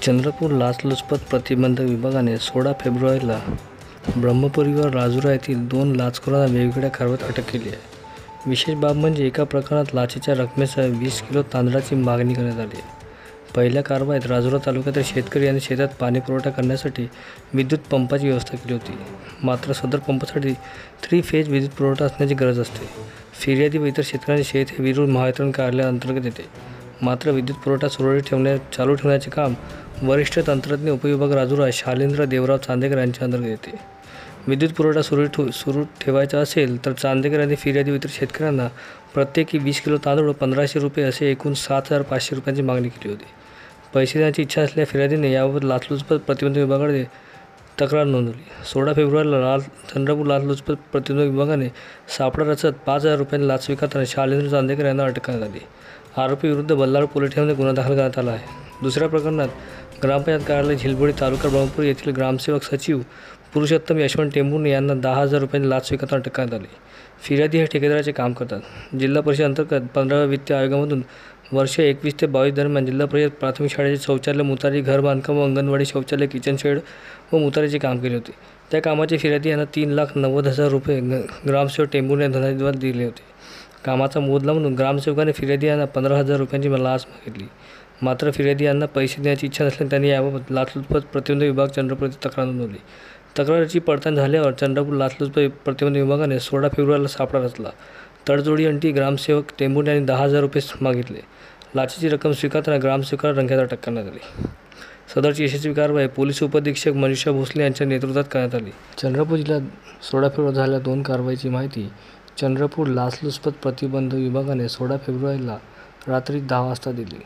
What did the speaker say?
चंद्रपूर लाचलुचपत प्रतिबंधक विभागाने 16 फेब्रुवारीला ब्रह्मपुरीवर राजुरा येथील 2 लाचखोरांना वेगवेगळ्या कारवाईत अटक केली आहे। विशेष बाब म्हणजे एका प्रकरणात लाचेच्या रकमेसह 20 किलो तांदळाची मागणी करण्यात आली आहे। पहिल्या कारवाईत राजुरा तालुक्यातील शेतकरी यांनी शेतात पाणी पुरवठा करण्यासाठी विद्युत पंपाची व्यवस्था केली होती। मात्र सदर पंपासाठी 3 फेज विद्युत पुरवठा असण्याची गरज असते। फिर्यादी व इतर शेतकऱ्यांचे शेत हे विरुर महावितरण कार्यालयाअंतर्गत येते। मात्र विद्युत पुरवठा चालू ठेवण्याचे काम वरिष्ठ तंत्रज्ञ उपविभाग राजुरा शालेंद्र देवराव चांदेकर यांच्या अंतर्गत येते। विद्युत पुरवठा सुरू ठेवायचा असेल तर चांदेकर यांनी फिर्यादी व इतर शेतकऱ्यांना प्रत्येकी 20 किलो तांदूळ व 1500 रुपये असे एकूण 7,500 रुपयांची मागणी केली होती। पैसे देण्याची इच्छा असलेल्या फिर्यादीने याबाबत लाचलुचपत प्रतिबंधक विभागाकडे तक्रार नोंदवली। 16 फेब्रुवारीला चंद्रपूर लाचलुचपत प्रतिबंधक विभागाने सापळा रचत 5,000 रुपयांनी लाच स्वीकारताना शालेंद्र चांदेकर यांना अटक करण्यात आली। आरोपी विरुद्ध बल्लाळ पोलीस ठाण्यामध्ये गुन्हा दाखल करण्यात आला आहे। दुसऱ्या प्रकरणात ग्रामपंचायत कार्यालय झिलबोडी तालुका ब्रह्मपुरी येथील ग्रामसेवक सचिव पुरुषोत्तम यशवंत टेंभुर्णे यांना 10,000 रुपयांनी लाच स्वीकारताना अटक करण्यात आली। फिर्यादी हे ठेकेदाराचे काम करतात। जिल्हा परिषद अंतर्गत 15व्या वित्त आयोगामधून वर्ष 21 ते 22 दरम्यान जिल्हा परिषद प्राथमिक शाळेचे शौचालय, मुतारी, घर बांधकाम व अंगणवाडी शौचालय, किचन शेड व मुतारीचे काम केले होते। त्या कामाचे फिर्यादी यांना 3,90,000 रुपये ग्रामसेवक टेंभुर्णे यांना धनादेश दिले होते। कामाचा मोबदला म्हणून ग्रामसेवकाने फिर्यादी यांना 15,000 रुपयांची लाच मागितली। मात्र फिर्यादी यांना पैसे देण्याची इच्छा नसल्याने त्यांनी याबाबत लाचलुचपत प्रतिबंधक विभाग चंद्रपूर येथे तक्रार नोंदवली। तक्रारीची पडताळणी झाल्यावर चंद्रपूर लाचलुचपत प्रतिबंधक विभागाने 16 फेब्रुवारीला सापळा रचला। तडजोडी अंती ग्रामसेवक टेंभुर्णे यांनी 10,000 रुपये मागितले। लाचेची रक्कम स्वीकारताना ग्रामसेवकाला रंगेहात अटक करण्यात आली। सदरची यशस्वी कारवाई पोलीस उपअधीक्षक मनीषा भोसले यांच्या नेतृत्वात करण्यात आली। चंद्रपूर जिल्ह्यात 16 फेब्रुवारी झालेल्या 2 कारवाईची माहिती चंद्रपूर लाचलुचपत प्रतिबंधक विभागाने 16 फेब्रुवारीला रात्री 10 वाजता दिली।